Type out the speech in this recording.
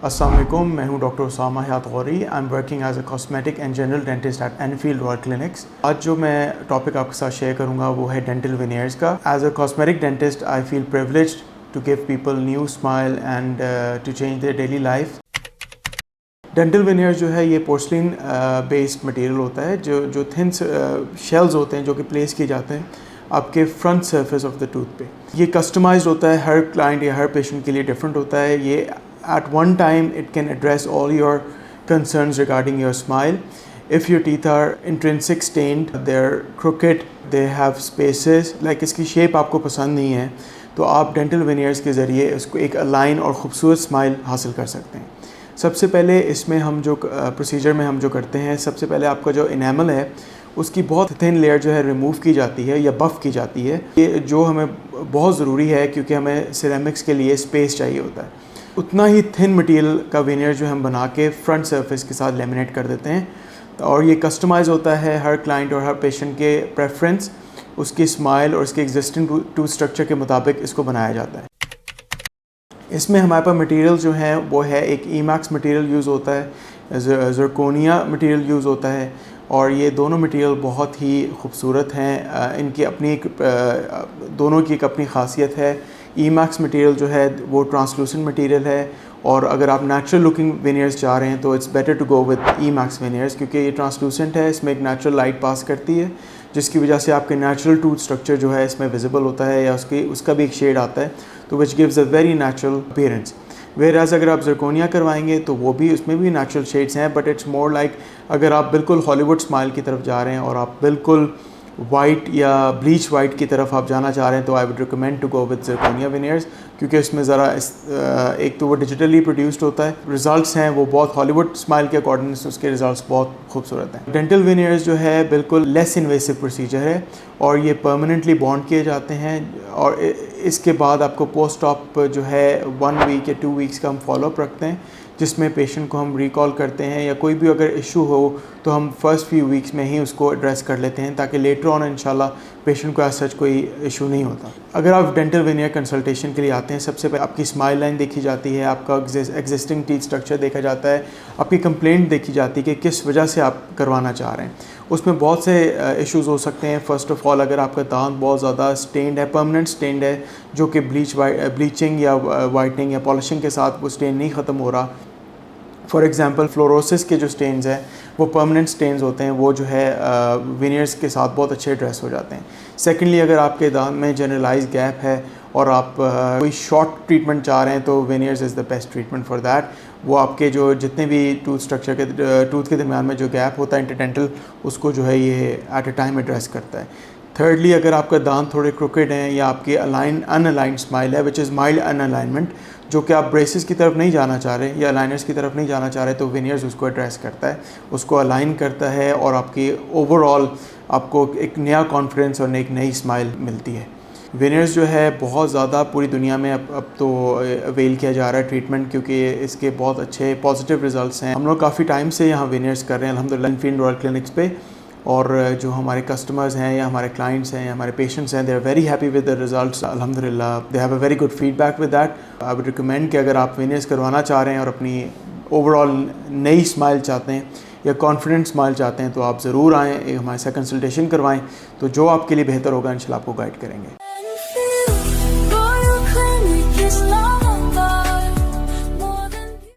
अस्सलाम वालेकुम, मैं हूं doctor Usama Hayat Ghauri. I am working as a cosmetic and general dentist at Enfield Royal clinics. आज जो मैं टॉपिक आपके साथ शेयर करूंगा वो है डेंटल वेनियर्स का। As a cosmetic dentist I feel privileged to give people new smile and to change their daily life. Dental veneers जो है ये पोर्सलिन बेस्ड मटेरियल होता है, जो थिन शेल्स होते हैं जो कि प्लेस किए जाते हैं आपके front surface of the tooth पे। ये कस्टमाइज्ड होता है, हर क्लाइंट या हर पेशेंट के लिए डिफरेंट होता है। ये at one time it can address all your concerns regarding your smile. If your teeth are intrinsic stained, they're crooked, they have spaces, like इसकी शेप आपको पसंद नहीं है तो आप डेंटल वेनियर्स के ज़रिए उसको एक अलाइन और ख़ूबसूरत स्माइल हासिल कर सकते हैं। सबसे पहले इसमें हम जो प्रोसीजर में हम जो करते हैं, सबसे पहले आपका जो इनेमल है उसकी बहुत थिन लेयर जो है रिमूव की जाती है या बफ़ की जाती है। ये जो हमें बहुत ज़रूरी है क्योंकि हमें सिरेमिक्स के लिए स्पेस चाहिए होता है। उतना ही थिन मटेरियल का वेनियर जो हम बना के फ्रंट सरफेस के साथ लेमिनेट कर देते हैं और ये कस्टमाइज़ होता है हर क्लाइंट और हर पेशेंट के प्रेफरेंस, उसकी स्माइल और उसके एग्जिस्टिंग टूथ स्ट्रक्चर के मुताबिक इसको बनाया जाता है। इसमें हमारे पास मटेरियल जो है वो है, एक ईमैक्स मटेरियल यूज़ होता है, ज़िरकोनिया मटेरियल यूज़ होता है और ये दोनों मटेरियल बहुत ही खूबसूरत हैं। इनकी अपनी दोनों की एक अपनी ख़ासियत है। ईमैक्स मटेरियल जो है वो ट्रांसलूसेंट मटेरियल है और अगर आप नेचुरल लुकिंग वेनियर्स चाह रहे हैं तो it's better to go with emax veneers, क्योंकि ये ट्रांसलूसेंट है, इसमें एक नेचुरल लाइट पास करती है जिसकी वजह से आपके नेचुरल टूथ स्ट्रक्चर जो है इसमें विजिबल होता है या उसका भी एक शेड आता है, तो which gives a very natural appearance. Whereas अगर आप ज़िरकोनिया करवाएंगे तो वो भी, उसमें भी नेचुरल शेड्स हैं, बट इट्स मोर लाइक अगर आप बिल्कुल हॉलीवुड स्माइल की तरफ जा रहे हैं और आप बिल्कुल वाइट या ब्लीच वाइट की तरफ आप जाना चाह रहे हैं तो I would recommend to go with zirconia veneers, क्योंकि इसमें ज़रा एक तो वो डिजिटली प्रोड्यूस्ड होता है, रिज़ल्ट्स हैं वो बहुत हॉलीवुड स्माइल के अकॉर्डिंग उसके रिज़ल्ट्स बहुत खूबसूरत हैं। डेंटल वेनियर्स जो है बिल्कुल लेस इन्वेसिव प्रोसीजर है और ये परमानेंटली बॉन्ड किए जाते हैं और इसके बाद आपको पोस्ट ऑप जो है 1 वीक या 2 वीक्स का हम फॉलोअप रखते हैं, जिसमें पेशेंट को हम रिकॉल करते हैं या कोई भी अगर इशू हो तो हम फर्स्ट फ्यू वीक्स में ही उसको एड्रेस कर लेते हैं ताकि लेटर ऑन इंशाल्लाह पेशेंट को एज सच कोई इशू नहीं होता। अगर आप डेंटल वेनियर कंसल्टेशन के लिए आते हैं, सबसे पहले आपकी स्माइल लाइन देखी जाती है, आपका एग्जिस्टिंग टीथ स्ट्रक्चर देखा जाता है, आपकी कंप्लेंट देखी जाती है कि किस वजह से आप करवाना चाह रहे हैं। उसमें बहुत से इश्यूज़ हो सकते हैं। फ़र्स्ट ऑफ़ ऑल, अगर आपका दांत बहुत ज़्यादा स्टेन्ड है, परमानेंट स्टेन्ड है, जो कि ब्लीचिंग या वाइटनिंग या पॉलिशिंग के साथ वो स्टेन नहीं ख़त्म हो रहा, फॉर एग्ज़ाम्पल फ्लोरोसिस के जो स्टेन्स हैं वो परमानेंट स्टेन्स होते हैं, वो जो है वेनियर्स के साथ बहुत अच्छे एड्रेस हो जाते हैं। सेकेंडली, अगर आपके दांत में जनरलाइज गैप है और आप कोई शॉर्ट ट्रीटमेंट चाह रहे हैं तो veneers is the best treatment for that. वो आपके जो जितने भी टूथ स्ट्रक्चर के टूथ के दरमियान में जो गैप होता है इंटरडेंटल, उसको जो है ये एट अ टाइम एड्रेस करता है। थर्डली, अगर आपका दांत थोड़े क्रोकेड हैं या आपकी अनअलाइंड स्माइल है विच इज़ माइल्ड अनअलाइनमेंट, जो कि आप ब्रेसेस की तरफ नहीं जाना चाह रहे या अलाइनर्स की तरफ नहीं जाना चाह रहे, तो वेनियर्स उसको एड्रेस करता है, उसको अलाइन करता है और आपकी ओवरऑल आपको एक नया कॉन्फिडेंस और एक नई स्माइल मिलती है। वेनियर्स जो है बहुत ज़्यादा पूरी दुनिया में अब तो अवेल किया जा रहा है ट्रीटमेंट, क्योंकि इसके बहुत अच्छे पॉजिटिव रिजल्ट्स हैं। हम लोग काफ़ी टाइम से यहाँ वेनियर्स कर रहे हैं अल्हम्दुलिल्लाह एनफील्ड रॉयल क्लिनिक्स पे, और जो हमारे कस्टमर्स हैं या हमारे क्लाइंट्स हैं या हमारे पेशेंट्स हैं, they are very happy with the results अल्हम्दुलिल्लाह। They have a very good feedback with that. I would recommend कि अगर आप वेनियर्स करवाना चाह रहे हैं और अपनी ओवरऑल नई स्माइल चाहते हैं या कॉन्फिडेंट स्माइल चाहते हैं तो आप ज़रूर आएँ, हमारे साथ कंसल्टेशन करवाएं, तो जो आपके लिए बेहतर होगा इंशाल्लाह आपको गाइड करेंगे।